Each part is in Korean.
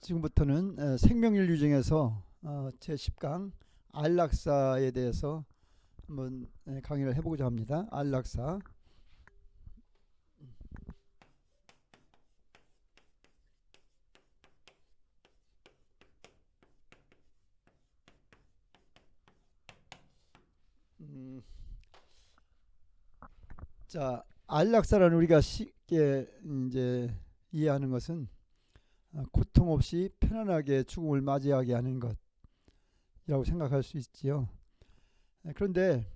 지금부터는 생명윤리 중에서 제10강 안락사에 대해서 한번 강의를 해보고자 합니다. 안락사. 자, 안락사라는 우리가 쉽게 이제 이해하는 것은 고통 없이 편안하게 죽음을 맞이하게 하는 것이라고 생각할 수 있지요. 그런데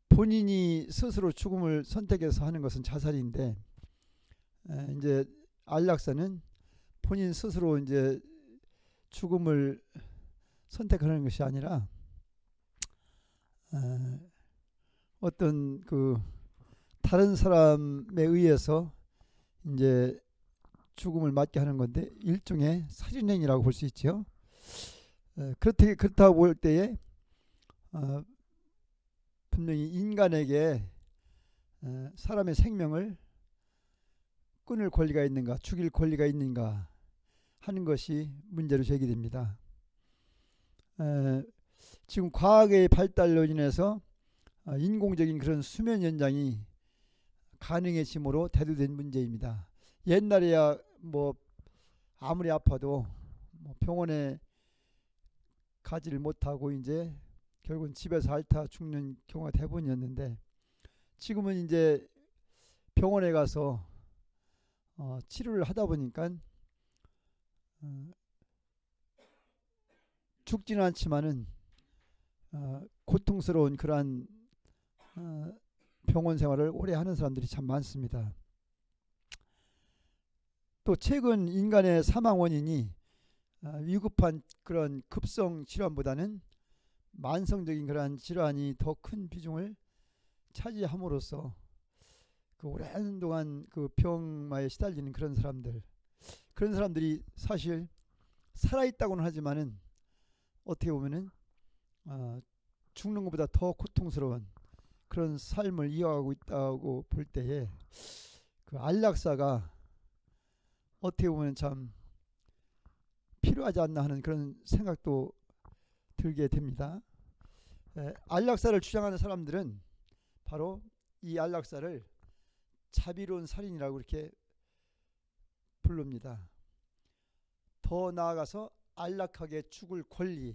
본인이 스스로 죽음을 선택해서 하는 것은 자살인데, 이제 안락사는 본인 스스로 이제 죽음을 선택하는 것이 아니라 어떤 그 다른 사람에 의해서 이제 죽음을 맞게 하는 건데, 일종의 살인행위라고 볼 수 있죠. 그렇다고 볼 때에 분명히 인간에게 사람의 생명을 끊을 권리가 있는가, 죽일 권리가 있는가 하는 것이 문제로 제기됩니다. 지금 과학의 발달로 인해서 인공적인 그런 수면 연장이 가능해짐으로 대두된 문제입니다. 옛날에야 뭐 아무리 아파도 뭐 병원에 가지를 못하고 이제 결국은 집에서 앓다 죽는 경우가 대부분이었는데, 지금은 이제 병원에 가서 치료를 하다 보니까 죽지는 않지만은 고통스러운 그러한 병원 생활을 오래 하는 사람들이 참 많습니다. 또 최근 인간의 사망 원인이 위급한 그런 급성 질환보다는 만성적인 그러한 질환이 더 큰 비중을 차지함으로써 그 오랜 동안 그 병마에 시달리는 그런 사람들이 사실 살아있다고는 하지만은 어떻게 보면은 죽는 것보다 더 고통스러운 그런 삶을 이어가고 있다고 볼 때에 그 안락사가 어떻게 보면 참 필요하지 않나 하는 그런 생각도 들게 됩니다. 안락사를 주장하는 사람들은 바로 이 안락사를 자비로운 살인이라고 이렇게 부릅니다. 더 나아가서 안락하게 죽을 권리로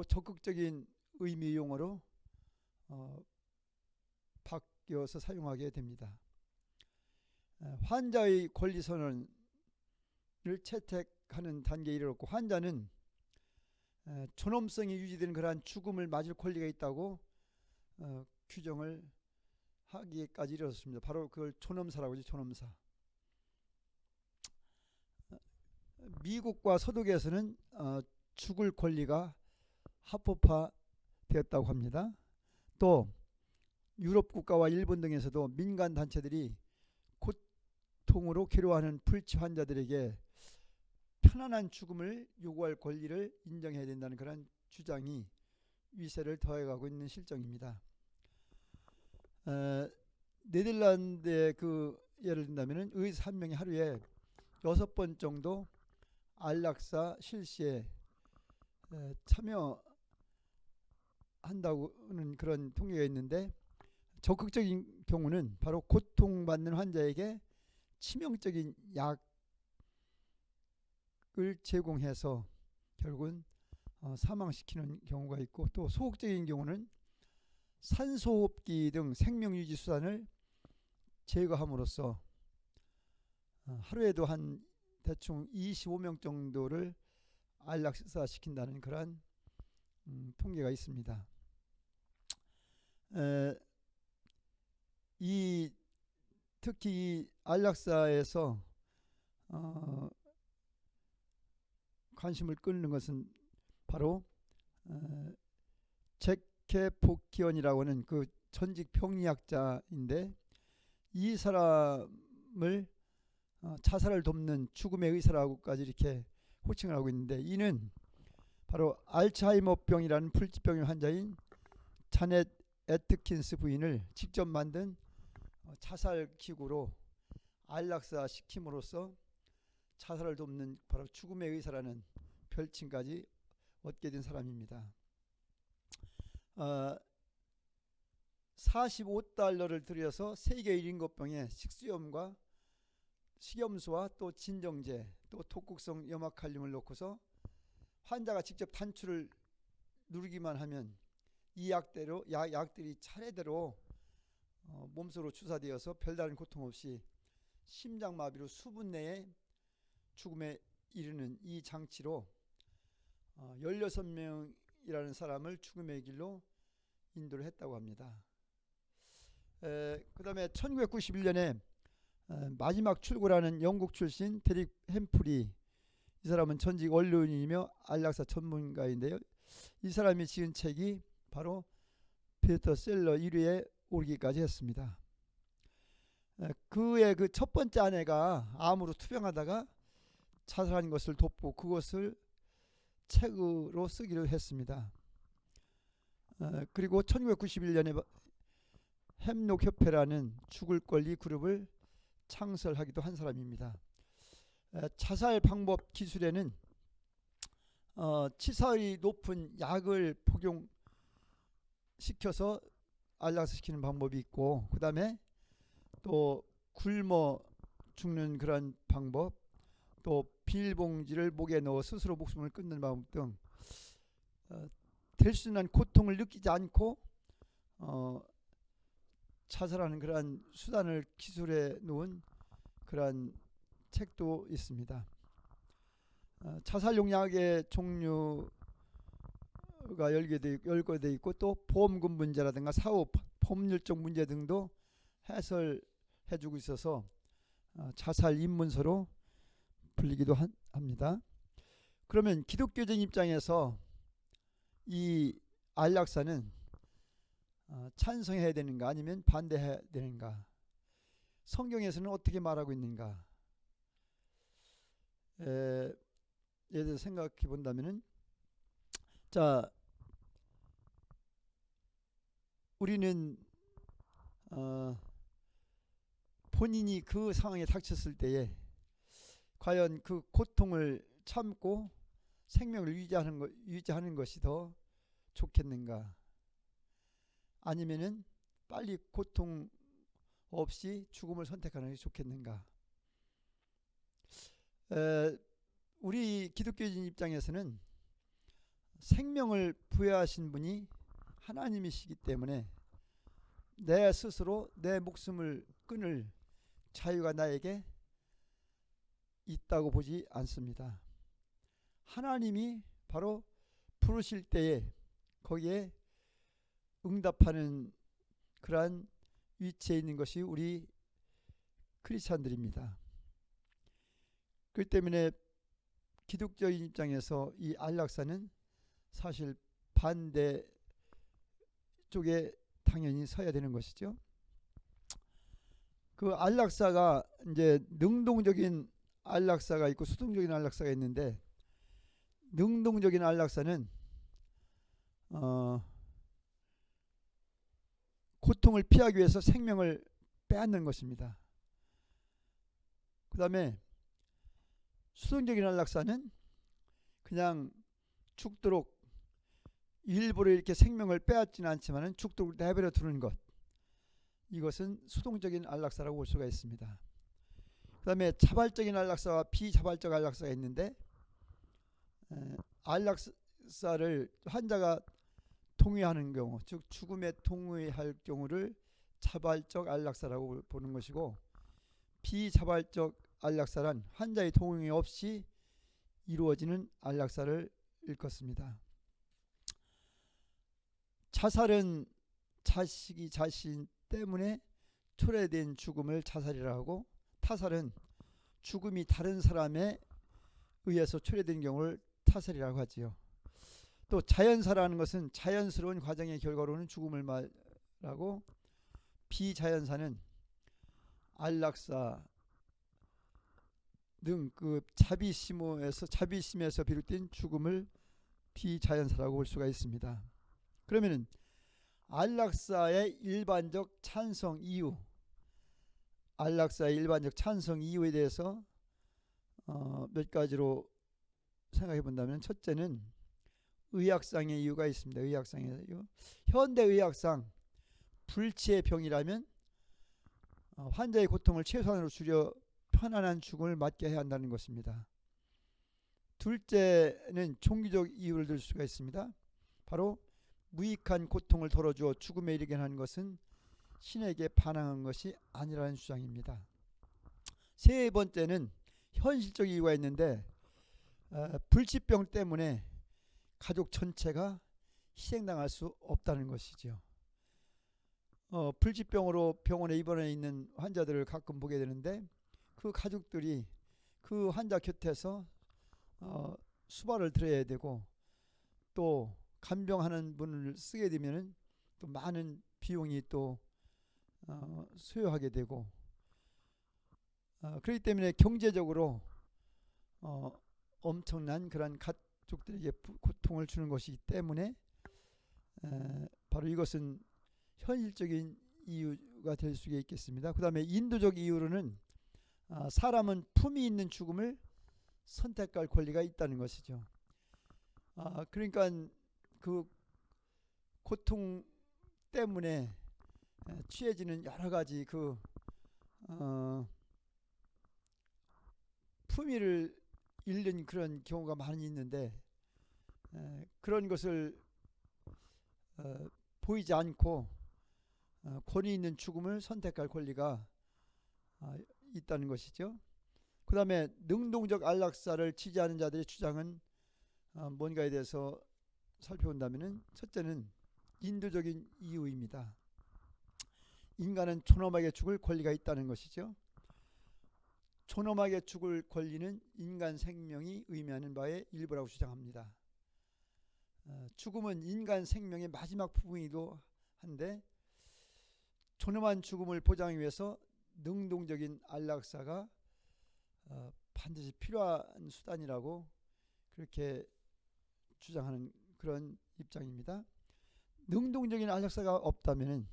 적극적인 의미 용어로 바뀌어서 사용하게 됩니다. 환자의 권리 선언을 채택하는 단계에 이르렀고, 환자는 존엄성이 유지되는 그러한 죽음을 맞을 권리가 있다고 규정을 하기까지 이르렀습니다. 바로 그걸 존엄사라고 하죠. 존엄사. 미국과 서독에서는 죽을 권리가 합법화되었다고 합니다. 또 유럽 국가와 일본 등에서도 민간 단체들이 고통으로 괴로워하는 불치 환자들에게 편안한 죽음을 요구할 권리를 인정해야 된다는 그런 주장이 위세를 더해가고 있는 실정입니다. 네덜란드의 그 예를 든다면 의사 한 명이 하루에 6번 정도 안락사 실시에 참여한다고는 그런 통계가 있는데, 적극적인 경우는 바로 고통받는 환자에게 치명적인 약을 제공해서 결국은 사망시키는 경우가 있고, 또 소극적인 경우는 산소호흡기 등 생명유지 수단을 제거함으로써 하루에도 한 대충 25명 정도를 안락사시킨다는 그런 통계가 있습니다. 특히 이 안락사에서 관심을 끌는 것은 바로 제케포키언이라고 하는 그 전직 병리학자인데, 이 사람을 자살을 돕는 죽음의 의사라고까지 이렇게 호칭을 하고 있는데, 이는 바로 알츠하이머병이라는 불치병의 환자인 자넷 애트킨스 부인을 직접 만든 자살 기구로 안락사 시킴으로써 자살을 돕는 바로 죽음의 의사라는 별칭까지 얻게 된 사람입니다. 45달러를 들여서 세계 1인것병에 식염수와 또 진정제 또 독극성 염화칼륨을 넣고서 환자가 직접 단추를 누르기만 하면 이 약들이 차례대로 몸속으로 주사되어서 별다른 고통 없이 심장마비로 수분 내에 죽음에 이르는 이 장치로 16명이라는 사람을 죽음의 길로 인도를 했다고 합니다. 그 다음에 1991년에 마지막 출구라는 영국 출신 데릭 햄프리, 이 사람은 전직 언론인이며 안락사 전문가인데요. 이 사람이 지은 책이 바로 베스트셀러 1위에 오르기까지 했습니다. 그의 그 첫 번째 아내가 암으로 투병하다가 자살한 것을 돕고 그것을 책으로 쓰기로 했습니다. 그리고 1991년에 햄록협회라는 죽을 권리 그룹을 창설하기도 한 사람입니다. 자살 방법 기술에는 치사율이 높은 약을 복용시켜서 안락사시키는 방법이 있고, 그 다음에 또 굶어 죽는 그런 방법, 또 비닐봉지를 목에 넣어 스스로 목숨을 끊는 방법 등 될 수 있는 고통을 느끼지 않고 자살하는 그러한 수단을 기술해 놓은 그러한 책도 있습니다. 자살용 약의 종류가 열거되어 있고 또 보험금 문제라든가 사후 법률적 문제 등도 해설해주고 있어서 자살 입문서로 불리기도 합니다. 그러면 기독교적인 입장에서 이 안락사는 찬성해야 되는가 아니면 반대해야 되는가, 성경에서는 어떻게 말하고 있는가, 예를 들어 생각해 본다면은, 자, 우리는 본인이 그 상황에 닥쳤을 때에 과연 그 고통을 참고 생명을 유지하는 것이 더 좋겠는가, 아니면은 빨리 고통 없이 죽음을 선택하는 것이 좋겠는가. 우리 기독교인 입장에서는 생명을 부여하신 분이 하나님이시기 때문에 내 스스로 내 목숨을 끊을 자유가 나에게 있다고 보지 않습니다. 하나님이 바로 부르실 때에 거기에 응답하는 그러한 위치에 있는 것이 우리 크리스찬들입니다. 그렇기 때문에 기독교인 입장에서 이 안락사는 사실 반대 쪽에 당연히 서야 되는 것이죠. 그 안락사가 이제 능동적인 안락사가 있고 수동적인 안락사가 있는데, 능동적인 안락사는 고통을 피하기 위해서 생명을 빼앗는 것입니다. 그 다음에 수동적인 안락사는 그냥 죽도록 일부러 이렇게 생명을 빼앗지는 않지만 죽도록 내버려 두는 것, 이것은 수동적인 안락사라고 볼 수가 있습니다. 그 다음에 자발적인 안락사와 비자발적 안락사가 있는데, 안락사를 환자가 동의하는 경우, 즉 죽음에 동의할 경우를 자발적 안락사라고 보는 것이고, 비자발적 안락사란 환자의 동의 없이 이루어지는 안락사를 일컫습니다. 자살은 자식이 자신 때문에 초래된 죽음을 자살이라 하고, 타살은 죽음이 다른 사람에 의해서 초래된 경우를 타살이라고 하지요. 또 자연사라는 것은 자연스러운 과정의 결과로는 죽음을 말하고, 비자연사는 안락사 등 그 자비심에서 비롯된 죽음을 비자연사라고 볼 수가 있습니다. 그러면은 안락사의 일반적 찬성 이유, 안락사의 일반적 찬성 이유에 대해서 몇 가지로 생각해 본다면, 첫째는 의학상의 이유가 있습니다. 의학상의 이유. 현대 의학상 불치의 병이라면 환자의 고통을 최소한으로 줄여 편안한 죽음을 맞게 해야 한다는 것입니다. 둘째는 종교적 이유를 들 수가 있습니다. 바로 무익한 고통을 덜어주어 죽음에 이르게 하는 것은 신에게 반항한 것이 아니라는 주장입니다. 세 번째는 현실적 이유가 있는데, 불치병 때문에 가족 전체가 희생당할 수 없다는 것이죠. 불치병으로 병원에 입원해 있는 환자들을 가끔 보게 되는데, 그 가족들이 그 환자 곁에서 수발을 들어야 되고, 또 간병하는 분을 쓰게 되면 또 많은 비용이 또 소요하게 되고, 그렇기 때문에 경제적으로 엄청난 그런 가족들에게 고통을 주는 것이기 때문에 바로 이것은 현실적인 이유가 될 수 있겠습니다. 그 다음에 인도적 이유로는 사람은 품이 있는 죽음을 선택할 권리가 있다는 것이죠. 그러니까 그 고통 때문에 취해지는 여러 가지 그 품위를 잃는 그런 경우가 많이 있는데, 그런 것을 보이지 않고 권위 있는 죽음을 선택할 권리가 있다는 것이죠. 그 다음에 능동적 안락사를 지지하는 자들의 주장은 뭔가에 대해서 살펴본다면, 첫째는 인도적인 이유입니다. 인간은 존엄하게 죽을 권리가 있다는 것이죠. 존엄하게 죽을 권리는 인간 생명이 의미하는 바의 일부라고 주장합니다. 죽음은 인간 생명의 마지막 부분이기도 한데, 존엄한 죽음을 보장하기 위해서 능동적인 안락사가 반드시 필요한 수단이라고 그렇게 주장하는 그런 입장입니다. 능동적인 안락사가 없다면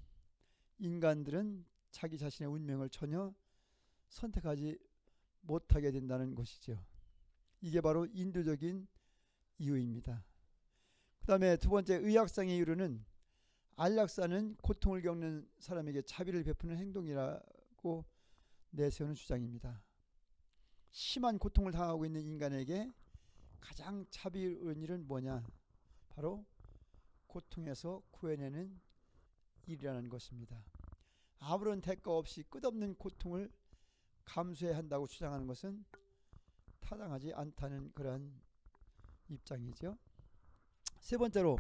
인간들은 자기 자신의 운명을 전혀 선택하지 못하게 된다는 것이죠. 이게 바로 인도적인 이유입니다. 그 다음에 두 번째, 의학상의 이유로는 안락사는 고통을 겪는 사람에게 자비를 베푸는 행동이라고 내세우는 주장입니다. 심한 고통을 당하고 있는 인간에게 가장 자비로운 일은 뭐냐? 바로 고통에서 구해내는 일이라는 것입니다. 아무런 대가 없이 끝없는 고통을 감수해야 한다고 주장하는 것은 타당하지 않다는 그런 입장이죠. 세 번째로,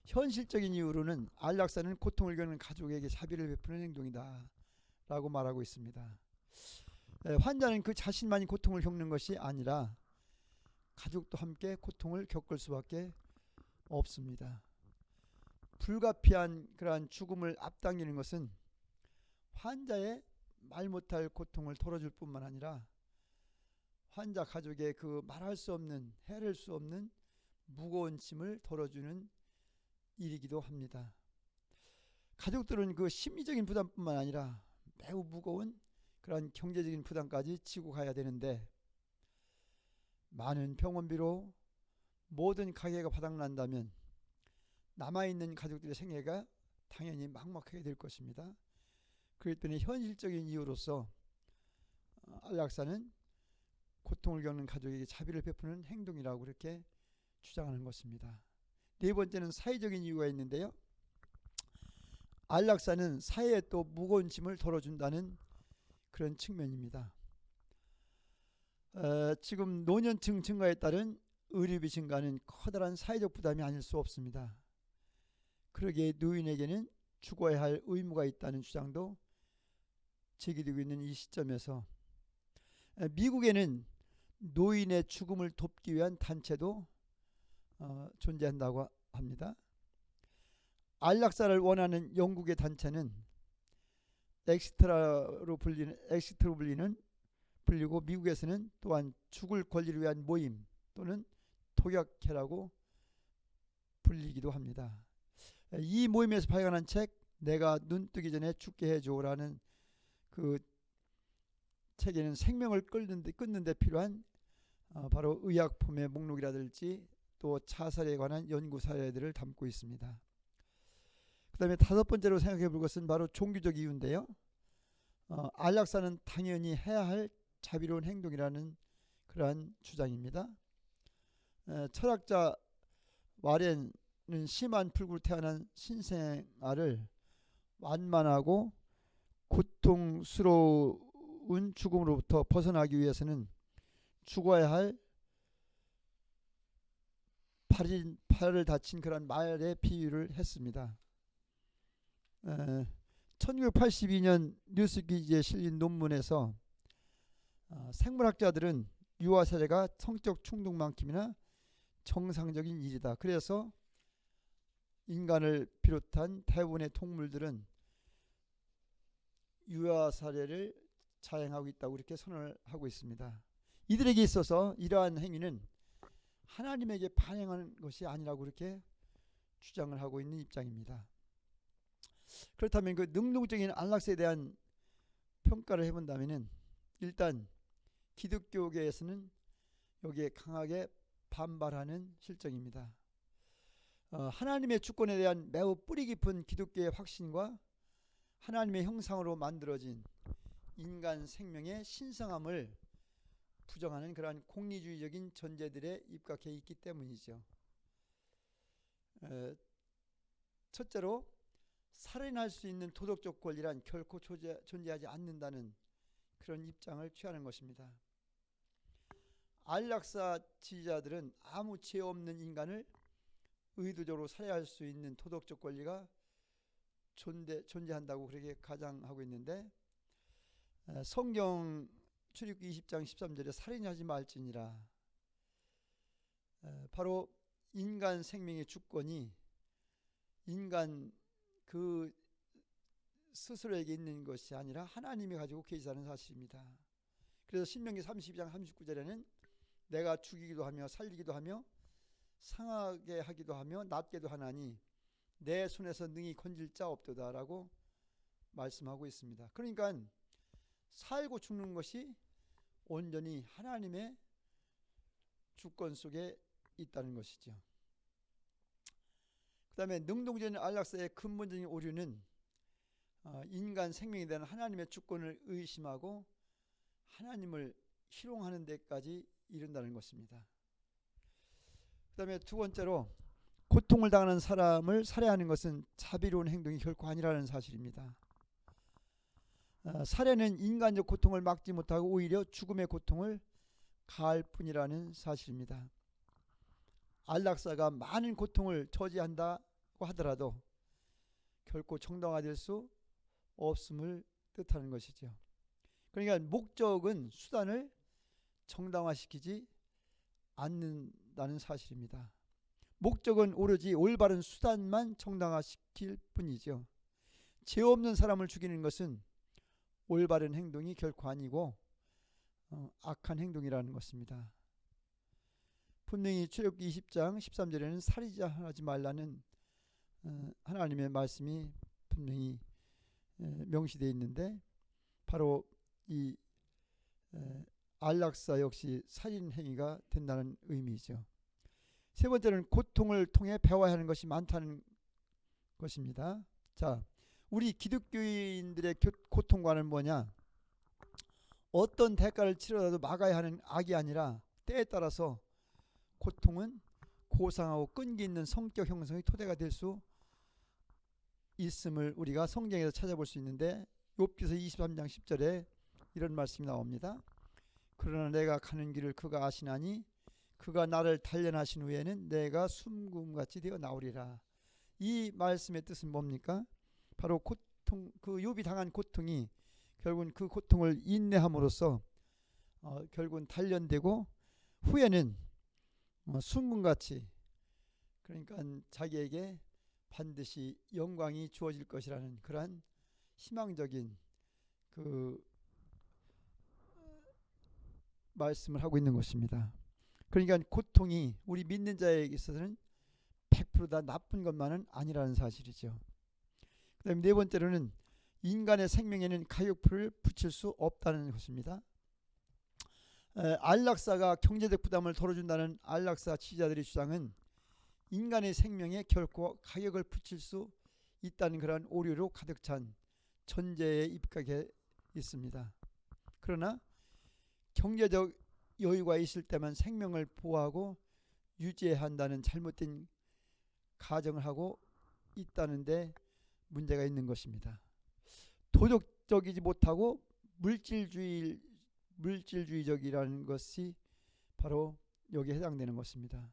현실적인 이유로는 안락사는 고통을 겪는 가족에게 자비를 베푸는 행동이다 라고 말하고 있습니다. 환자는 그 자신만이 고통을 겪는 것이 아니라 가족도 함께 고통을 겪을 수밖에 없습니다. 불가피한 그러한 죽음을 앞당기는 것은 환자의 말 못할 고통을 덜어줄 뿐만 아니라 환자 가족의 그 말할 수 없는, 헤아릴 수 없는 무거운 짐을 덜어주는 일이기도 합니다. 가족들은 그 심리적인 부담뿐만 아니라 매우 무거운 그런 경제적인 부담까지 지고 가야 되는데, 많은 병원비로 모든 가게가 바닥난다면 남아있는 가족들의 생애가 당연히 막막하게 될 것입니다. 그렇기 때문에 현실적인 이유로서 안락사는 고통을 겪는 가족에게 자비를 베푸는 행동이라고 그렇게 주장하는 것입니다. 네 번째는 사회적인 이유가 있는데요. 안락사는 사회에 또 무거운 짐을 덜어준다는 그런 측면입니다. 지금 노년층 증가에 따른 의료비 증가는 커다란 사회적 부담이 아닐 수 없습니다. 그러기에 노인에게는 죽어야 할 의무가 있다는 주장도 제기되고 있는 이 시점에서, 미국에는 노인의 죽음을 돕기 위한 단체도 존재한다고 합니다. 안락사를 원하는 영국의 단체는 엑시트로 불리고, 미국에서는 또한 죽을 권리를 위한 모임 또는 독약회라고 불리기도 합니다. 이 모임에서 발간한 책, 내가 눈 뜨기 전에 죽게 해줘라는 그 책에는 생명을 끊는 데 필요한 바로 의약품의 목록이라든지 또 자살에 관한 연구 사례들을 담고 있습니다. 그 다음에 다섯 번째로 생각해 볼 것은 바로 종교적 이유인데요. 안락사는 당연히 해야 할 자비로운 행동이라는 그러한 주장입니다. 철학자 와렌은 심한 불구로 태어난 신생아를 완만하고 고통스러운 죽음으로부터 벗어나기 위해서는 죽어야 할 팔을 다친 그런 말의 비유를 했습니다. 1982년 뉴스기지에 실린 논문에서 생물학자들은 유아 세례가 성적 충동만큼이나 정상적인 일이다. 그래서 인간을 비롯한 대부분의 동물들은 유아 사례를 자행하고 있다고 이렇게 선언을 하고 있습니다. 이들에게 있어서 이러한 행위는 하나님에게 반응하는 것이 아니라고 이렇게 주장을 하고 있는 입장입니다. 그렇다면 그 능동적인 안락사에 대한 평가를 해본다면 일단 기독교계에서는 여기에 강하게 반발하는 실정입니다. 하나님의 주권에 대한 매우 뿌리 깊은 기독교의 확신과 하나님의 형상으로 만들어진 인간 생명의 신성함을 부정하는 그러한 공리주의적인 전제들에 입각해 있기 때문이죠. 첫째로 살인할 수 있는 도덕적 권리란 결코 존재하지 않는다는 그런 입장을 취하는 것입니다. 안락사 지지자들은 아무 죄 없는 인간을 의도적으로 살해할 수 있는 도덕적 권리가 존재한다고 그렇게 가장하고 있는데, 성경 출애굽기 20장 13절에 살인하지 말지니라, 바로 인간 생명의 주권이 인간 그 스스로에게 있는 것이 아니라 하나님이 가지고 계시다는 사실입니다. 그래서 신명기 32장 39절에는 내가 죽이기도 하며 살리기도 하며 상하게 하기도 하며 낫게도 하나니 내 손에서 능히 건질 자 없도다 라고 말씀하고 있습니다. 그러니까 살고 죽는 것이 온전히 하나님의 주권 속에 있다는 것이죠. 그 다음에 능동적인 안락사의 근본적인 오류는 인간 생명에 대한 하나님의 주권을 의심하고 하나님을 희롱하는 데까지 이른다는 것입니다. 그 다음에 두 번째로 고통을 당하는 사람을 살해하는 것은 자비로운 행동이 결코 아니라는 사실입니다. 살해는 인간적 고통을 막지 못하고 오히려 죽음의 고통을 가할 뿐이라는 사실입니다. 안락사가 많은 고통을 저지한다고 하더라도 결코 정당화될 수 없음을 뜻하는 것이죠. 그러니까 목적은 수단을 정당화시키지 않는다는 사실입니다. 목적은 오로지 올바른 수단만 정당화시킬 뿐이죠. 죄 없는 사람을 죽이는 것은 올바른 행동이 결코 아니고 악한 행동이라는 것입니다. 분명히 출애굽기 20장 13절에는 살인하지 말라는 하나님의 말씀이 분명히 명시되어 있는데, 바로 이 안락사 역시 살인 행위가 된다는 의미죠. 세 번째는 고통을 통해 배워야 하는 것이 많다는 것입니다. 자, 우리 기독교인들의 고통과는 뭐냐? 어떤 대가를 치르더라도 막아야 하는 악이 아니라 때에 따라서 고통은 고상하고 끈기 있는 성격 형성의 토대가 될 수 있음을 우리가 성경에서 찾아볼 수 있는데, 욥기서 23장 10절에 이런 말씀이 나옵니다. 그러나 내가 가는 길을 그가 아시나니 그가 나를 단련하신 후에는 내가 숨금같이 되어 나오리라. 이 말씀의 뜻은 뭡니까? 바로 고통, 그 욥이 당한 고통이 결국은 그 고통을 인내함으로써 결국은 단련되고 후에는 숨금같이, 그러니까 자기에게 반드시 영광이 주어질 것이라는 그러한 희망적인 그 말씀을 하고 있는 것입니다. 그러니까 고통이 우리 믿는 자에게 있어서는 100% 다 나쁜 것만은 아니라는 사실이죠. 그 다음에 네 번째로는 인간의 생명에는 가격표를 붙일 수 없다는 것입니다. 안락사가 경제적 부담을 덜어준다는 안락사 지지자들의 주장은 인간의 생명에 결코 가격을 붙일 수 있다는 그러한 오류로 가득 찬 전제에 입각해 있습니다. 그러나 경제적 여유가 있을 때만 생명을 보호하고 유지해야 한다는 잘못된 가정을 하고 있다는데 문제가 있는 것입니다. 도덕적이지 못하고 물질주의적이라는 것이 바로 여기에 해당되는 것입니다.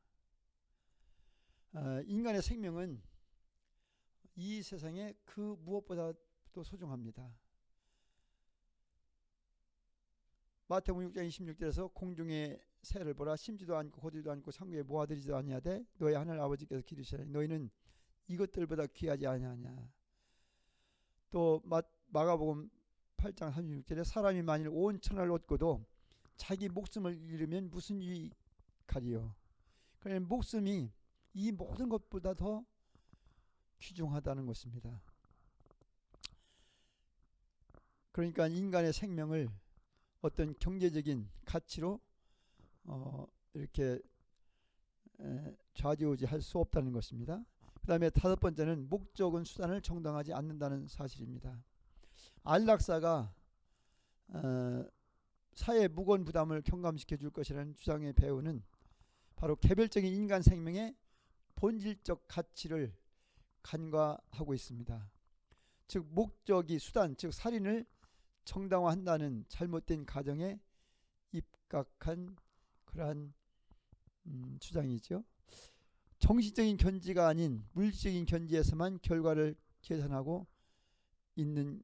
인간의 생명은 이 세상에 그 무엇보다도 소중합니다. 마태복음 6장 26절에서 공중의 새를 보라, 심지도 않고 거두지도 않고 창고에 모아들이지도 아니하되 너희 하늘 아버지께서 기르시나니 너희는 이것들보다 귀하지 아니하냐. 또 마가복음 8장 36절에 사람이 만일 온 천하를 얻고도 자기 목숨을 잃으면 무슨 유익하리요. 그러니까 목숨이 이 모든 것보다 더 귀중하다는 것입니다. 그러니까 인간의 생명을 어떤 경제적인 가치로 이렇게 좌지우지할 수 없다는 것입니다. 그 다음에 다섯 번째는 목적은 수단을 정당하지 않는다는 사실입니다. 안락사가 사회의 무거운 부담을 경감시켜 줄 것이라는 주장의 배우는 바로 개별적인 인간 생명의 본질적 가치를 간과하고 있습니다. 즉 목적이 수단, 즉 살인을 정당화한다는 잘못된 가정에 입각한 그러한 주장이죠. 정신적인 견지가 아닌 물질적인 견지에서만 결과를 계산하고 있는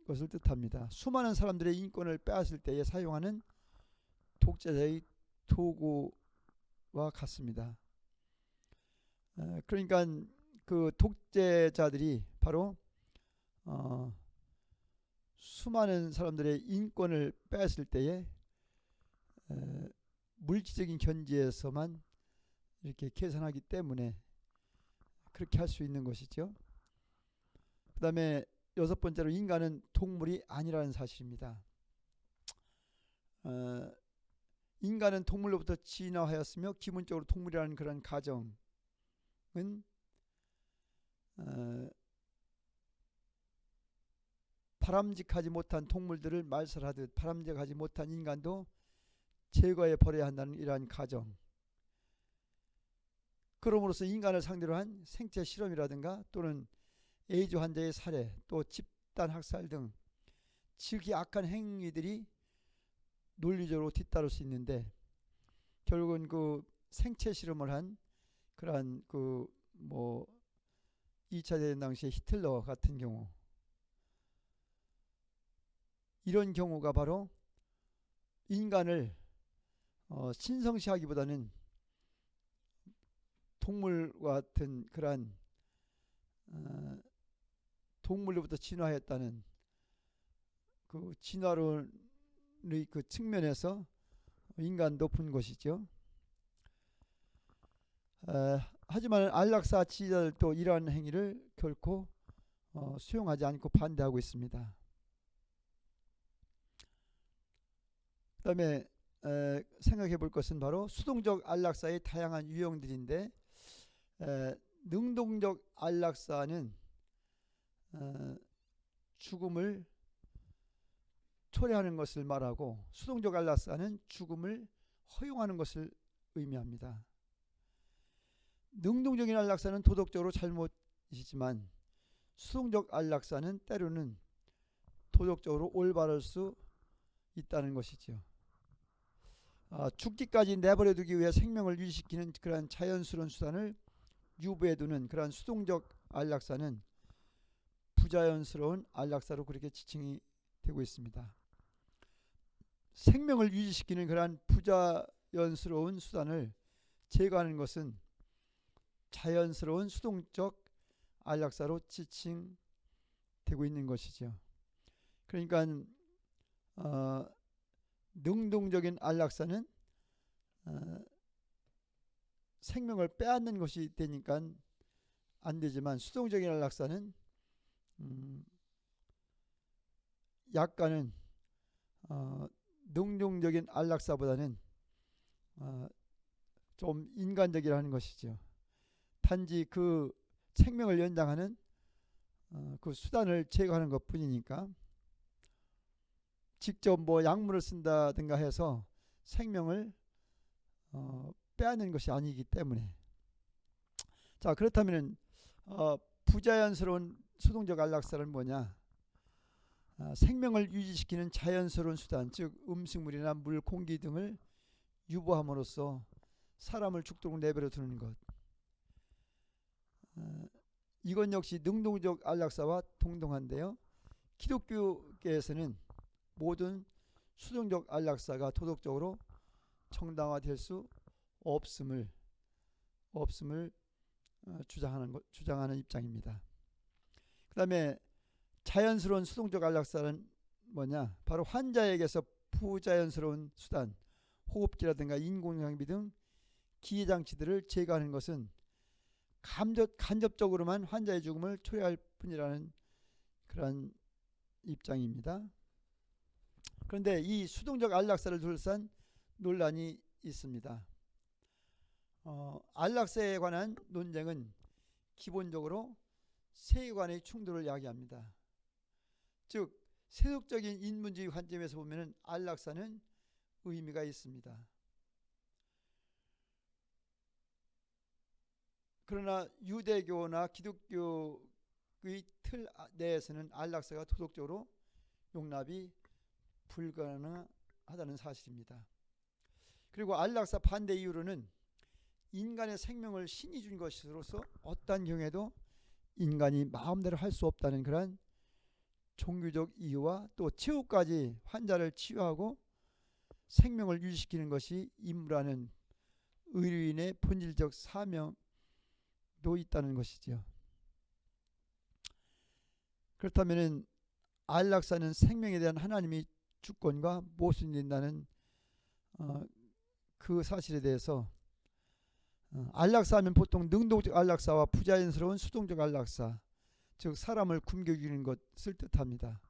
것을 뜻합니다. 수많은 사람들의 인권을 빼앗을 때에 사용하는 독재자의 도구와 같습니다. 그러니까 그 독재자들이 바로 수많은 사람들의 인권을 빼앗을 때에 물질적인 견지에서만 이렇게 계산하기 때문에 그렇게 할 수 있는 것이죠. 그 다음에 여섯 번째로 인간은 동물이 아니라는 사실입니다. 인간은 동물로부터 진화하였으며 기본적으로 동물이라는 그런 가정은 바람직하지 못한 동물들을 말살하듯 바람직하지 못한 인간도 제거해 버려야 한다는 이러한 가정, 그럼으로써 인간을 상대로 한 생체 실험이라든가 또는 에이즈 환자의 살해, 또 집단 학살 등 지극히 악한 행위들이 논리적으로 뒤따를 수 있는데 결국은 그 생체 실험을 한 그러한 그 2차 대전 당시에 히틀러 같은 경우, 이런 경우가 바로 인간을 신성시하기보다는 동물 같은 그러한 동물로부터 진화했다는 그 진화론의 그 측면에서 인간도 본 것이죠. 하지만 안락사 지지자들도 이러한 행위를 결코 수용하지 않고 반대하고 있습니다. 그 다음에 생각해 볼 것은 바로 수동적 안락사의 다양한 유형들인데, 능동적 안락사는 죽음을 초래하는 것을 말하고 수동적 안락사는 죽음을 허용하는 것을 의미합니다. 능동적인 안락사는 도덕적으로 잘못이지만 수동적 안락사는 때로는 도덕적으로 올바를 수 있다는 것이죠. 죽기까지 내버려두기 위해 생명을 유지시키는 그러한 자연스러운 수단을 유보해두는 그러한 수동적 안락사는 부자연스러운 안락사로 그렇게 지칭이 되고 있습니다. 생명을 유지시키는 그러한 부자연스러운 수단을 제거하는 것은 자연스러운 수동적 안락사로 지칭되고 있는 것이죠. 그러니까 능동적인 안락사는 생명을 빼앗는 것이 되니까 안 되지만 수동적인 안락사는 약간은 능동적인 안락사보다는 좀 인간적이라는 것이죠. 단지 그 생명을 연장하는 그 수단을 제거하는 것 뿐이니까 직접 뭐 약물을 쓴다든가 해서 생명을 빼앗는 것이 아니기 때문에. 자, 그렇다면 부자연스러운 수동적 안락사는 뭐냐? 생명을 유지시키는 자연스러운 수단, 즉 음식물이나 물, 공기 등을 유보함으로써 사람을 죽도록 내버려 두는 것. 이건 역시 능동적 안락사와 동등한데요. 기독교계에서는 모든 수동적 안락사가 도덕적으로 정당화될 수 없음을 주장하는 입장입니다. 그 다음에 자연스러운 수동적 안락사는 뭐냐? 바로 환자에게서 부자연스러운 수단, 호흡기라든가 인공장비 등 기계장치들을 제거하는 것은 간접적으로만 환자의 죽음을 초래할 뿐이라는 그런 입장입니다. 그런데 이 수동적 안락사를 둘러싼 논란이 있습니다. 안락사에 관한 논쟁은 기본적으로 세계관의 충돌을 야기합니다. 즉 세속적인 인문주의 관점에서 보면 안락사는 의미가 있습니다. 그러나 유대교나 기독교의 틀 내에서는 안락사가 도덕적으로 용납이 불가능하다는 사실입니다. 그리고 안락사 반대 이유로는 인간의 생명을 신이 준 것으로서 어떠한 경우에도 인간이 마음대로 할 수 없다는 그런 종교적 이유와 또 최후까지 환자를 치유하고 생명을 유지시키는 것이 임무라는 의료인의 본질적 사명도 있다는 것이죠. 그렇다면 안락사는 생명에 대한 하나님의 주권과 모순된다는 그 사실에 대해서 안락사하면 보통 능동적 안락사와 부자연스러운 수동적 안락사, 즉 사람을 굶겨 죽이는 것을 뜻합니다.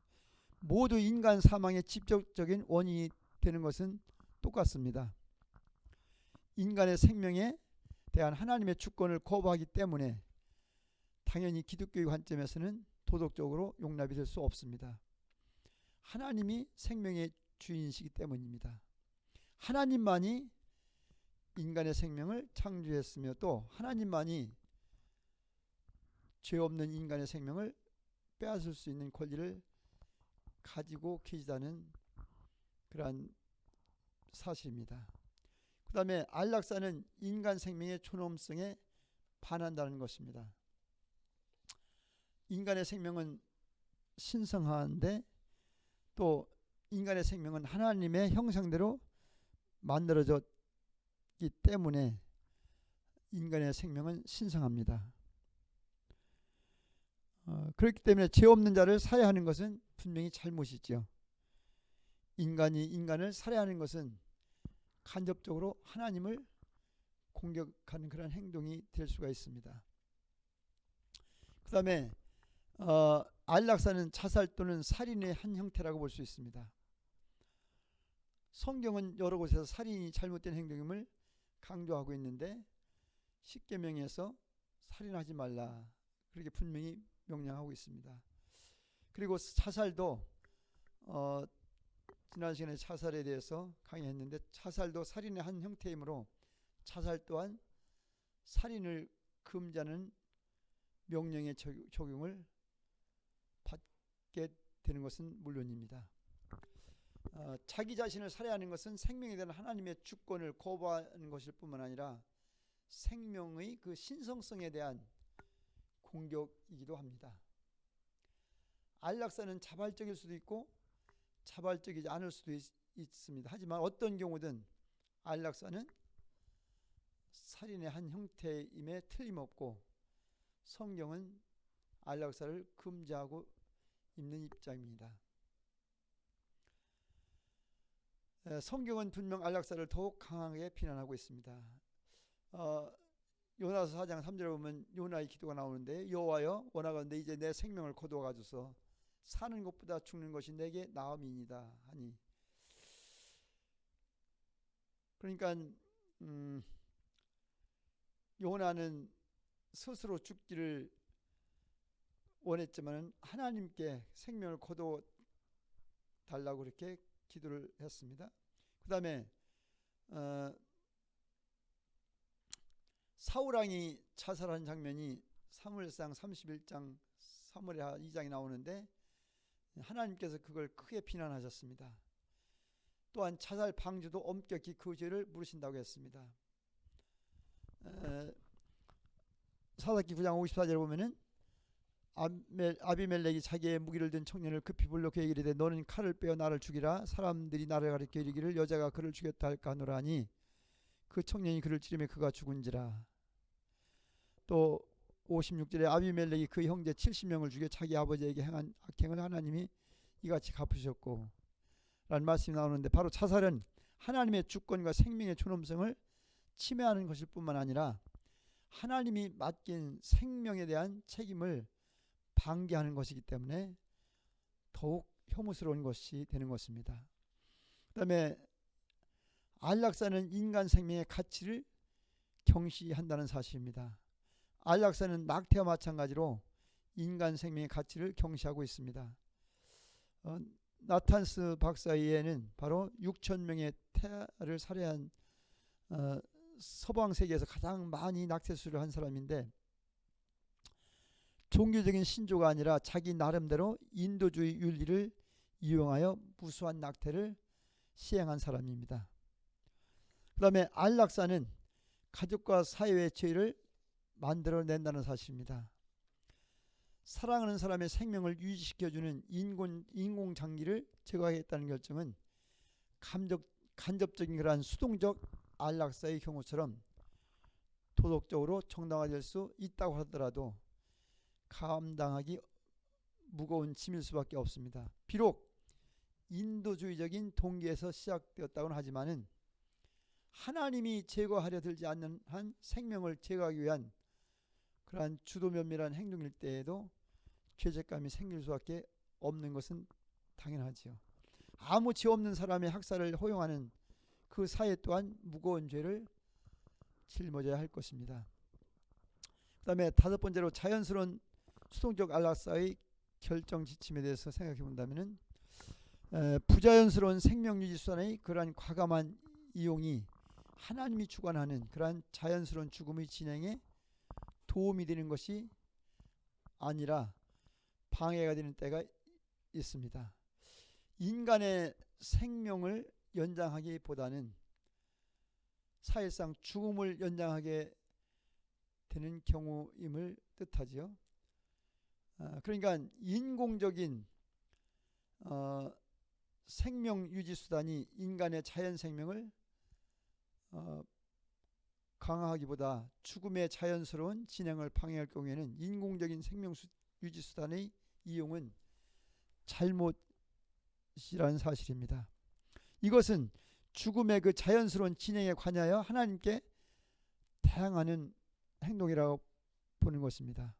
모두 인간 사망의 직접적인 원인이 되는 것은 똑같습니다. 인간의 생명에 대한 하나님의 주권을 거부하기 때문에 당연히 기독교의 관점에서는 도덕적으로 용납이 될 수 없습니다. 하나님이 생명의 주인이시기 때문입니다. 하나님만이 인간의 생명을 창조했으며 또 하나님만이 죄 없는 인간의 생명을 빼앗을 수 있는 권리를 가지고 계시다는 그러한 사실입니다. 그 다음에 안락사는 인간 생명의 존엄성에 반한다는 것입니다. 인간의 생명은 신성한데 또 인간의 생명은 하나님의 형상대로 만들어졌기 때문에 인간의 생명은 신성합니다. 그렇기 때문에 죄 없는 자를 살해하는 것은 분명히 잘못이죠. 인간이 인간을 살해하는 것은 간접적으로 하나님을 공격하는 그런 행동이 될 수가 있습니다. 그 다음에 안락사는 자살 또는 살인의 한 형태라고 볼 수 있습니다. 성경은 여러 곳에서 살인이 잘못된 행동임을 강조하고 있는데 십계명에서 살인하지 말라 그렇게 분명히 명령하고 있습니다. 그리고 자살도 지난 시간에 자살에 대해서 강의했는데 자살도 살인의 한 형태이므로 자살 또한 살인을 금지하는 명령의 적용을 받게 되는 것은 물론입니다. 자기 자신을 살해하는 것은 생명에 대한 하나님의 주권을 거부하는 것일 뿐만 아니라 생명의 그 신성성에 대한 공격이기도 합니다. 안락사는 자발적일 수도 있고 자발적이지 않을 수도 있습니다. 하지만 어떤 경우든 안락사는 살인의 한 형태임에 틀림없고 성경은 안락사를 금지하고 있는 입장입니다. 성경은 분명 안락사를 더욱 강하게 비난하고 있습니다. 요나서 4장 3절에 보면 요나의 기도가 나오는데 여호와여 원하건대 이제 내 생명을 거두어 가소서 사는 것보다 죽는 것이 내게 나음이니이다 하니 그러니까 요나는 스스로 죽기를 원했지만 하나님께 생명을 거둬 달라고 그렇게 기도를 했습니다. 그 다음에 사울왕이 자살한 장면이 사무엘상 31장 사무엘하 2장에 나오는데 하나님께서 그걸 크게 비난하셨습니다. 또한 자살 방주도 엄격히 그 죄를 물으신다고 했습니다. 사사기 9장 54절에 보면은 아비멜렉이 자기의 무기를 든 청년을 급히 불러 그에게 이르되 너는 칼을 빼어 나를 죽이라. 사람들이 나를 가리켜 이르기를 여자가 그를 죽였다 할까 하노라니 그 청년이 그를 찌르매 그가 죽은지라. 또 56절에 아비멜렉이 그 형제 70명을 죽여 자기 아버지에게 행한 악행을 하나님이 이같이 갚으셨고 라는 말씀이 나오는데, 바로 자살은 하나님의 주권과 생명의 존엄성을 침해하는 것일 뿐만 아니라 하나님이 맡긴 생명에 대한 책임을 방기하는 것이기 때문에 더욱 혐오스러운 것이 되는 것입니다. 그 다음에 안락사는 인간 생명의 가치를 경시한다는 사실입니다. 안락사는 낙태와 마찬가지로 인간 생명의 가치를 경시하고 있습니다. 나탄스 박사의 예는 바로 6,000명의 태아를 살해한 서방 세계에서 가장 많이 낙태수술을 한 사람인데, 종교적인 신조가 아니라 자기 나름대로 인도주의 윤리를 이용하여 무수한 낙태를 시행한 사람입니다. 그 다음에 안락사는 가족과 사회의 죄를 만들어낸다는 사실입니다. 사랑하는 사람의 생명을 유지시켜주는 인공장기를 제거하겠다는 결정은 간접적인 그러한 수동적 안락사의 경우처럼 도덕적으로 정당화될 수 있다고 하더라도 감당하기 무거운 짐일 수밖에 없습니다. 비록 인도주의적인 동기에서 시작되었다고는 하지만은 하나님이 제거하려 들지 않는 한 생명을 제거하기 위한 그러한 주도 면밀한 행동일 때에도 죄책감이 생길 수밖에 없는 것은 당연하지요. 아무 죄 없는 사람의 학살을 허용하는 그 사회 또한 무거운 죄를 짊어져야 할 것입니다. 그 다음에 다섯 번째로 자연스러운 수동적 안락사의 결정 지침에 대해서 생각해 본다면 부자연스러운 생명유지 수단의 그러한 과감한 이용이 하나님이 주관하는 그러한 자연스러운 죽음의 진행에 도움이 되는 것이 아니라 방해가 되는 때가 있습니다. 인간의 생명을 연장하기보다는 사실상 죽음을 연장하게 되는 경우임을 뜻하지요. 그러니까 인공적인 생명 유지 수단이 인간의 자연 생명을 강화하기보다 죽음의 자연스러운 진행을 방해할 경우에는 인공적인 생명 유지 수단의 이용은 잘못이라는 사실입니다. 이것은 죽음의 그 자연스러운 진행에 관하여 하나님께 대항하는 행동이라고 보는 것입니다.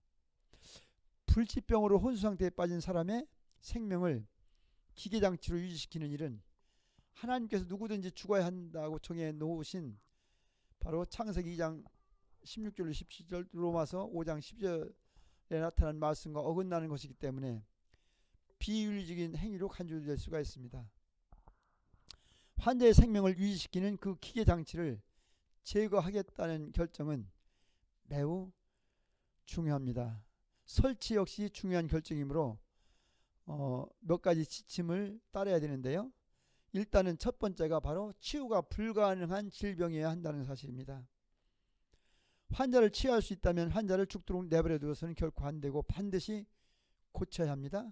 불치병으로 혼수 상태에 빠진 사람의 생명을 기계장치로 유지시키는 일은 하나님께서 누구든지 죽어야 한다고 정해 놓으신 바로 창세기 2장 16절로 17절, 로마서 5장 10절에 나타난 말씀과 어긋나는 것이기 때문에 비윤리적인 행위로 간주될 수가 있습니다. 환자의 생명을 유지시키는 그 기계장치를 제거하겠다는 결정은 매우 중요합니다. 설치 역시 중요한 결정이므로 몇 가지 지침을 따라야 되는데요. 일단은 첫 번째가 바로 치유가 불가능한 질병이어야 한다는 사실입니다. 환자를 치유할 수 있다면 환자를 죽도록 내버려 두어서는 결코 안 되고 반드시 고쳐야 합니다.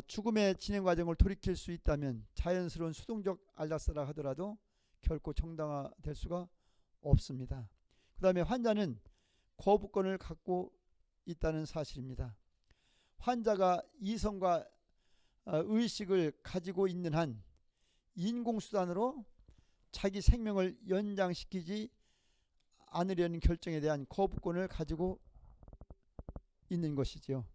죽음의 진행 과정을 돌이킬 수 있다면 자연스러운 수동적 안락사라 하더라도 결코 정당화될 수가 없습니다. 그 다음에 환자는 거부권을 갖고 있다는 사실입니다. 환자가 이성과 의식을 가지고 있는 한 인공수단으로 자기 생명을 연장시키지 않으려는 결정에 대한 거부권을 가지고 있는 것이지요.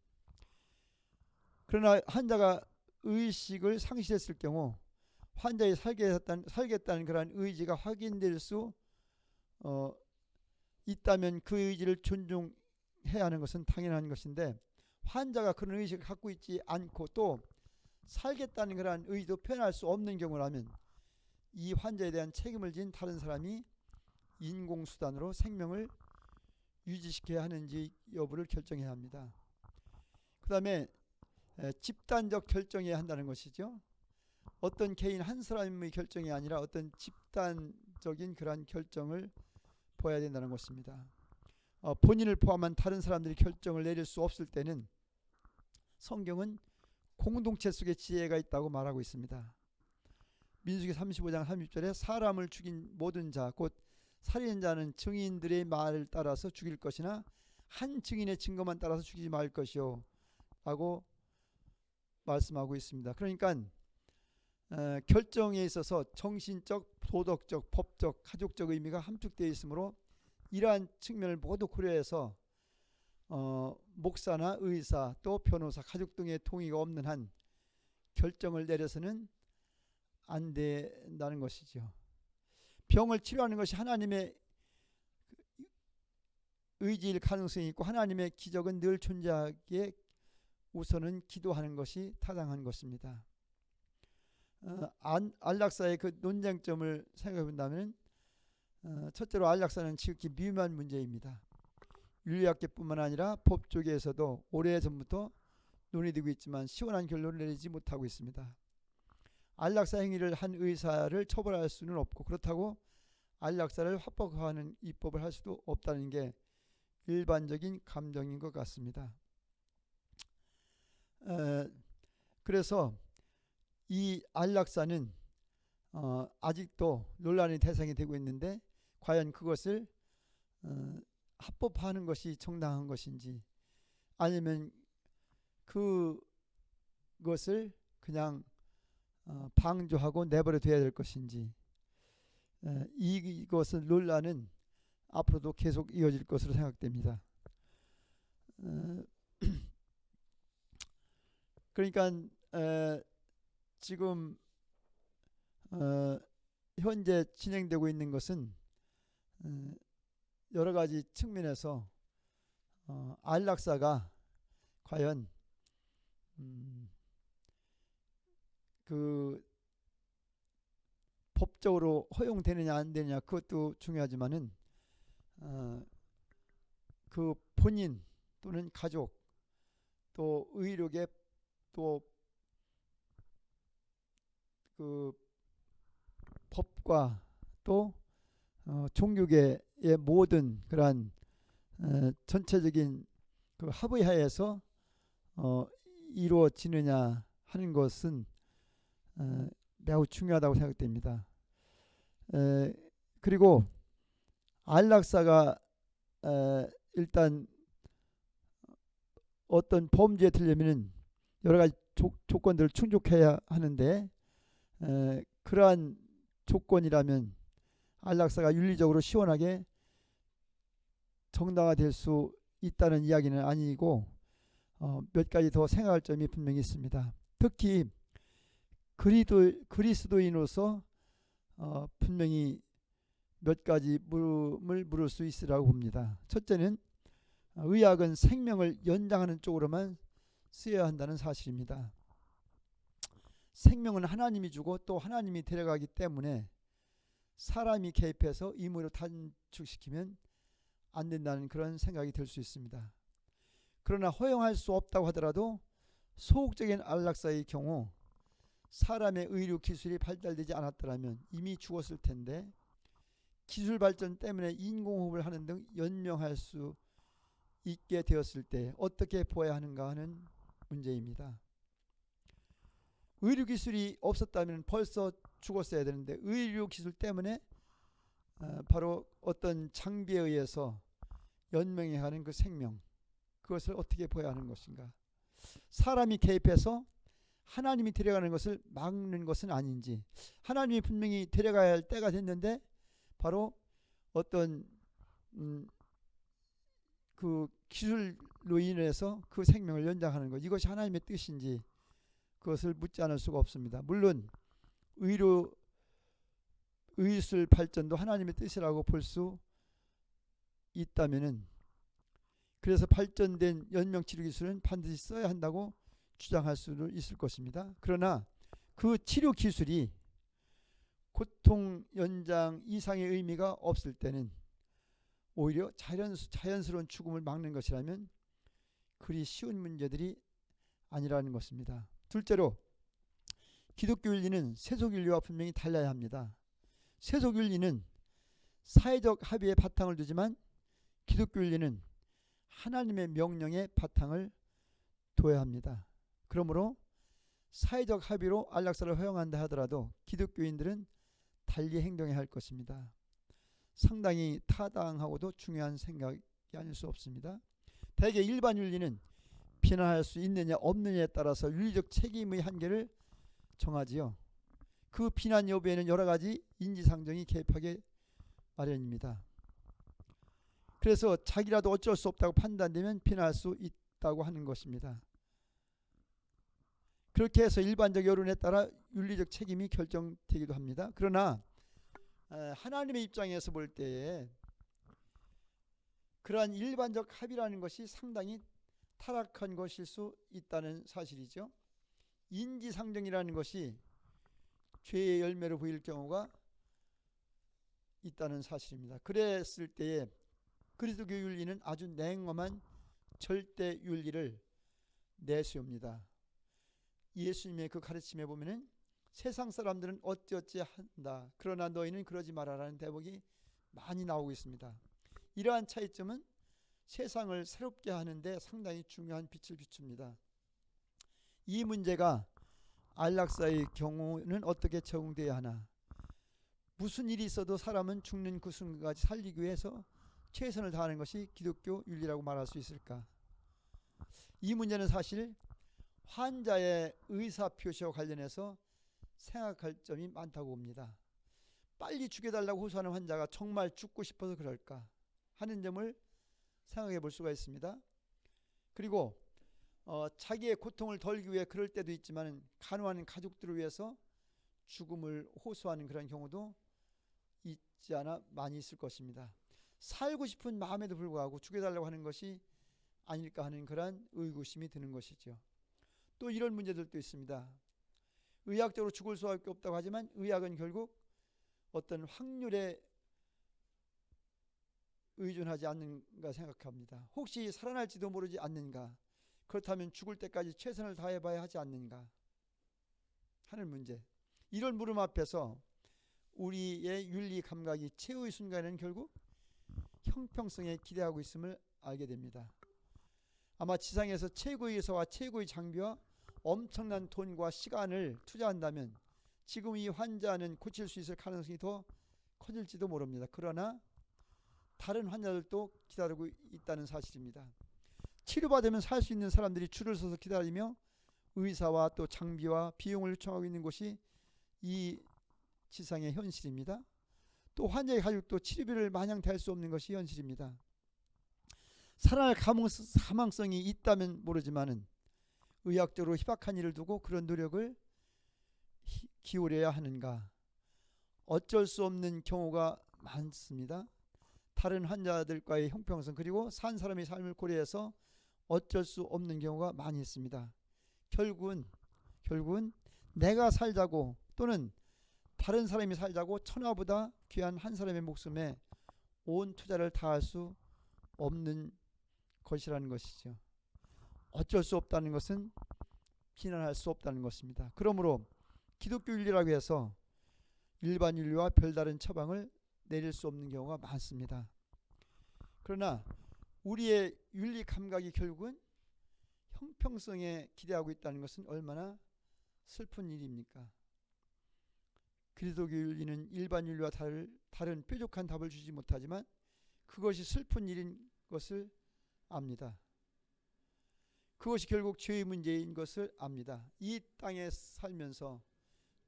그러나 환자가 의식을 상실했을 경우 환자의 살겠다는 그런 의지가 확인될 수 있다면 그 의지를 존중해야 하는 것은 당연한 것인데, 환자가 그런 의식을 갖고 있지 않고 또 살겠다는 그런 의지도 표현할 수 없는 경우라면 이 환자에 대한 책임을 진 다른 사람이 인공수단으로 생명을 유지시켜야 하는지 여부를 결정해야 합니다. 그 다음에 집단적 결정해야 한다는 것이죠. 어떤 개인 한 사람의 결정이 아니라 어떤 집단적인 그러한 결정을 보아야 된다는 것입니다. 본인을 포함한 다른 사람들이 결정을 내릴 수 없을 때는 성경은 공동체 속에 지혜가 있다고 말하고 있습니다. 민수기 35장 30절에 사람을 죽인 모든 자 곧 살인자는 증인들의 말을 따라서 죽일 것이나 한 증인의 증거만 따라서 죽이지 말 것이요 라고 말씀하고 있습니다. 그러니까 결정에 있어서 정신적, 도덕적, 법적, 가족적 의미가 함축되어 있으므로 이러한 측면을 모두 고려해서 목사나 의사 또 변호사, 가족 등의 동의가 없는 한 결정을 내려서는 안 된다는 것이죠. 병을 치료하는 것이 하나님의 의지일 가능성이 있고 하나님의 기적은 늘 존재하기에 우선은 기도하는 것이 타당한 것입니다. 안락사의 그 논쟁점을 생각해 본다면 첫째로 안락사는 지극히 미묘한 문제입니다. 윤리학계뿐만 아니라 법 쪽에서도 오래전부터 논의되고 있지만 시원한 결론을 내리지 못하고 있습니다. 안락사 행위를 한 의사를 처벌할 수는 없고 그렇다고 안락사를 합법화하는 입법을 할 수도 없다는 게 일반적인 감정인 것 같습니다. 그래서 이 안락사는 아직도 논란의 대상이 되고 있는데 과연 그것을 합법화하는 것이 정당한 것인지 아니면 그것을 그냥 방조하고 내버려 둬야 될 것인지 이것을 논란은 앞으로도 계속 이어질 것으로 생각됩니다. 그러니까 지금 현재 진행되고 있는 것은 여러 가지 측면에서 안락사가 과연 그 법적으로 허용되느냐 안 되느냐 그것도 중요하지만은 그 본인 또는 가족 또 의료계 또 그 법과 또 종교계의 모든 그러한 전체적인 그 합의하에서 이루어지느냐 하는 것은 매우 중요하다고 생각됩니다. 그리고 안락사가 일단 어떤 범죄에 들려면 여러 가지 조건들을 충족해야 하는데 그러한 조건이라면 안락사가 윤리적으로 시원하게 정당화될 수 있다는 이야기는 아니고 몇 가지 더 생각할 점이 분명히 있습니다. 특히 그리스도인으로서 분명히 몇 가지 물음을 물을 수 있으라고 봅니다. 첫째는 의학은 생명을 연장하는 쪽으로만 쓰여야 한다는 사실입니다. 생명은 하나님이 주고 또 하나님이 데려가기 때문에 사람이 개입해서 임의로 단축시키면 안 된다는 그런 생각이 들 수 있습니다. 그러나 허용할 수 없다고 하더라도 소극적인 안락사의 경우 사람의 의료 기술이 발달되지 않았더라면 이미 죽었을 텐데 기술 발전 때문에 인공호흡을 하는 등 연명할 수 있게 되었을 때 어떻게 보아야 하는가 하는 문제입니다. 의료기술이 없었다면 벌써 죽었어야 되는데 의료기술 때문에 바로 어떤 장비에 의해서 연명해가는 그 생명 그것을 어떻게 보아야 하는 것인가. 사람이 개입해서 하나님이 데려가는 것을 막는 것은 아닌지 하나님이 분명히 데려가야 할 때가 됐는데 바로 어떤 그 기술로 인해서 그 생명을 연장하는 것 이것이 하나님의 뜻인지 그것을 묻지 않을 수가 없습니다. 물론 의료 의술 발전도 하나님의 뜻이라고 볼 수 있다면은, 그래서 발전된 연명치료 기술은 반드시 써야 한다고 주장할 수도 있을 것입니다. 그러나 그 치료 기술이 고통 연장 이상의 의미가 없을 때는 오히려 자연스러운 죽음을 막는 것이라면 그리 쉬운 문제들이 아니라는 것입니다. 둘째로, 기독교 윤리는 세속 윤리와 분명히 달라야 합니다. 세속 윤리는 사회적 합의에 바탕을 두지만 기독교 윤리는 하나님의 명령에 바탕을 둬야 합니다. 그러므로 사회적 합의로 안락사를 허용한다 하더라도 기독교인들은 달리 행동해야 할 것입니다. 상당히 타당하고도 중요한 생각이 아닐 수 없습니다. 대개 일반 윤리는 비난할 수 있느냐 없느냐에 따라서 윤리적 책임의 한계를 정하지요. 그 비난 여부에는 여러 가지 인지상정이 개입하게 마련입니다. 그래서 자기라도 어쩔 수 없다고 판단되면 비난할 수 있다고 하는 것입니다. 그렇게 해서 일반적 여론에 따라 윤리적 책임이 결정되기도 합니다. 그러나 하나님의 입장에서 볼 때에 그러한 일반적 합의라는 것이 상당히 타락한 것일 수 있다는 사실이죠. 인지상정이라는 것이 죄의 열매로 보일 경우가 있다는 사실입니다. 그랬을 때에 그리스도교 윤리는 아주 냉엄한 절대 윤리를 내세웁니다. 예수님의 그 가르침에 보면은 세상 사람들은 어찌어찌 한다, 그러나 너희는 그러지 말아라는 대목이 많이 나오고 있습니다. 이러한 차이점은 세상을 새롭게 하는데 상당히 중요한 빛을 비춥니다. 이 문제가 안락사의 경우는 어떻게 적용되어야 하나? 무슨 일이 있어도 사람은 죽는 그 순간까지 살리기 위해서 최선을 다하는 것이 기독교 윤리라고 말할 수 있을까? 이 문제는 사실 환자의 의사표시와 관련해서 생각할 점이 많다고 봅니다. 빨리 죽여달라고 호소하는 환자가 정말 죽고 싶어서 그럴까 하는 점을 생각해 볼 수가 있습니다. 그리고 자기의 고통을 덜기 위해 그럴 때도 있지만 간호하는 가족들을 위해서 죽음을 호소하는 그런 경우도 있지 않아 많이 있을 것입니다. 살고 싶은 마음에도 불구하고 죽여달라고 하는 것이 아닐까 하는 그런 의구심이 드는 것이죠. 또 이런 문제들도 있습니다. 의학적으로 죽을 수밖에 없다고 하지만 의학은 결국 어떤 확률에 의존하지 않는가 생각합니다. 혹시 살아날지도 모르지 않는가? 그렇다면 죽을 때까지 최선을 다해봐야 하지 않는가 하는 문제. 이런 물음 앞에서 우리의 윤리 감각이 최후의 순간에는 결국 형평성에 기대하고 있음을 알게 됩니다. 아마 지상에서 최고의 의사와 최고의 장비와 엄청난 돈과 시간을 투자한다면 지금 이 환자는 고칠 수 있을 가능성이 더 커질지도 모릅니다. 그러나 다른 환자들도 기다리고 있다는 사실입니다. 치료받으면 살 수 있는 사람들이 줄을 서서 기다리며 의사와 또 장비와 비용을 요청하고 있는 곳이 이 지상의 현실입니다. 또 환자의 가족도 치료비를 마냥 댈 수 없는 것이 현실입니다. 살아날 가망성이 있다면 모르지만은 의학적으로 희박한 일을 두고 그런 노력을 기울여야 하는가? 어쩔 수 없는 경우가 많습니다. 다른 환자들과의 형평성 그리고 산 사람의 삶을 고려해서 어쩔 수 없는 경우가 많이 있습니다. 결국은 내가 살자고 또는 다른 사람이 살자고 천하보다 귀한 한 사람의 목숨에 온 투자를 다할 수 없는 것이라는 것이죠. 어쩔 수 없다는 것은 비난할 수 없다는 것입니다. 그러므로 기독교 윤리라고 해서 일반 윤리와 별다른 처방을 내릴 수 없는 경우가 많습니다. 그러나 우리의 윤리 감각이 결국은 형평성에 기대하고 있다는 것은 얼마나 슬픈 일입니까? 그리스도교 윤리는 일반 윤리와 다른 뾰족한 답을 주지 못하지만 그것이 슬픈 일인 것을 압니다. 그것이 결국 죄의 문제인 것을 압니다. 이 땅에 살면서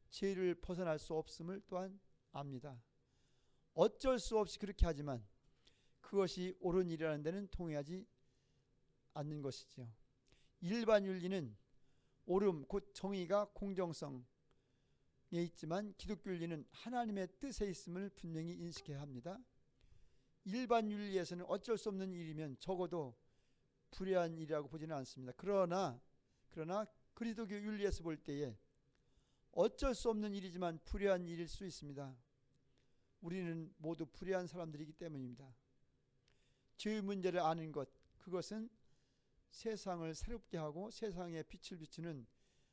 죄를 벗어날 수 없음을 또한 압니다. 어쩔 수 없이 그렇게 하지만 그것이 옳은 일이라는 데는 동의하지 않는 것이죠. 일반 윤리는 옳음 곧 정의가 공정성 있지만 기독교 윤리는 하나님의 뜻에 있음을 분명히 인식해야 합니다. 일반 윤리에서는 어쩔 수 없는 일이면 적어도 불의한 일이라고 보지는 않습니다. 그러나 그리스도교 윤리에서 볼 때에 어쩔 수 없는 일이지만 불의한 일일 수 있습니다. 우리는 모두 불의한 사람들이기 때문입니다. 죄의 문제를 아는 것, 그것은 세상을 새롭게 하고 세상에 빛을 비추는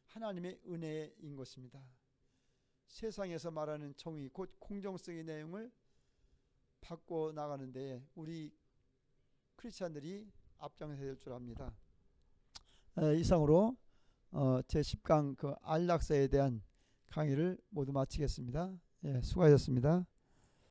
하나님의 은혜인 것입니다. 세상에서 말하는 정의, 곧 공정성의 내용을 바꿔 나가는 데 우리 크리스찬들이 앞장서야 될 줄 압니다. 이상으로 제10강 그 안락사에 대한 강의를 모두 마치겠습니다. 수고하셨습니다.